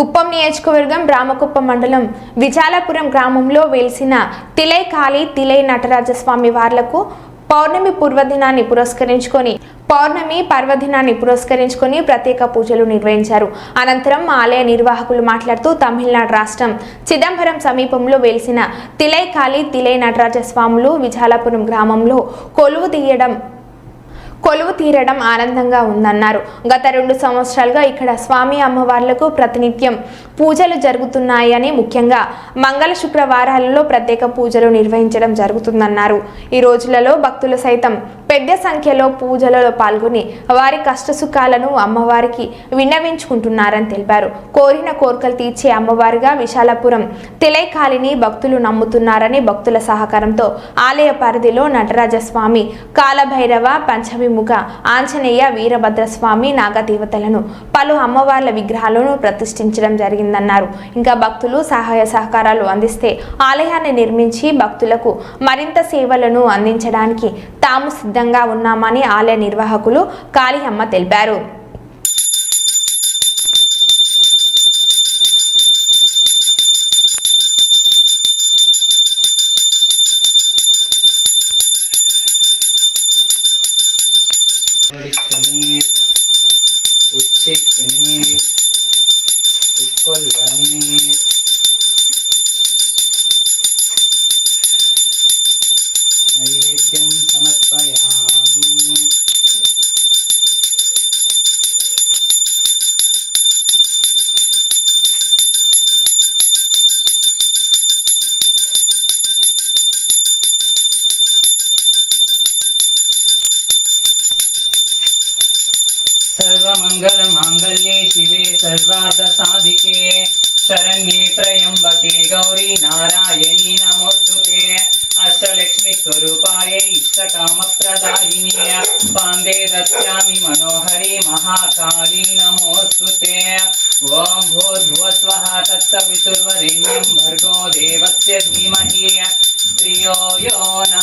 కుప్పం నియోజకవర్గం రామకుప్పం మండలం విజాలపురం గ్రామంలో వెలిసిన తిలై కాళీ తిలై నటరాజస్వామి వార్లకు పౌర్ణమి పర్వదినాన్ని పురస్కరించుకొని ప్రత్యేక పూజలు నిర్వహించారు. అనంతరం ఆలయ నిర్వాహకులు మాట్లాడుతూ తమిళనాడు రాష్ట్రం చిదంబరం సమీపంలో వెలిసిన తిలై కాళీ తిలై నటరాజస్వాములు విజాలపురం గ్రామంలో కొలువు తీరడం ఆనందంగా ఉందన్నారు. గత 2 సంవత్సరాలుగా ఇక్కడ స్వామి అమ్మవార్లకు ప్రతినిత్యం పూజలు జరుగుతున్నాయని, ముఖ్యంగా మంగళ శుక్రవారాలలో ప్రత్యేక పూజలు నిర్వహించడం జరుగుతుందన్నారు. ఈ రోజులలో భక్తులు సైతం పెద్ద సంఖ్యలో పూజలలో పాల్గొని వారి కష్టసుఖాలను అమ్మవారికి విన్నవించుకుంటున్నారని తెలిపారు. కోరిన కోరికలు తీర్చే అమ్మవారిగా విశాలపురం తిలై కాళీని భక్తులు నమ్ముతున్నారని, భక్తుల సహకారంతో ఆలయ పరిధిలో నటరాజస్వామి, కాలభైరవ, పంచమి ముఖ ఆంజనేయ, వీరభద్రస్వామి, నాగదేవతలను పలు అమ్మవార్ల విగ్రహాలను ప్రతిష్ఠించడం జరిగిందన్నారు. ఇంకా భక్తులు సహాయ సహకారాలు అందిస్తే ఆలయాన్ని నిర్మించి భక్తులకు మరింత సేవలను అందించడానికి తాము సిద్ధంగా ఉన్నామని ఆలయ నిర్వాహకులు కాళీయమ్మ తెలిపారు. నైవేద్యం సమర్పయామి. सर्वमंगलमांगल्ये शिवे सर्वार्थसाधिके शरण्ये त्र्यंबके गौरी नारायणी नमोस्तुते. अष्टलक्ष्मी स्वरूपाय इष्टकामप्रदायिनी पांदे दस्यामि मनोहरी महाकाली नमोस्तुते. ओम भूर्भुवस्वः तत्सवितुर्वरेण्यं भर्गो देवस्य धीमहि धियो यो न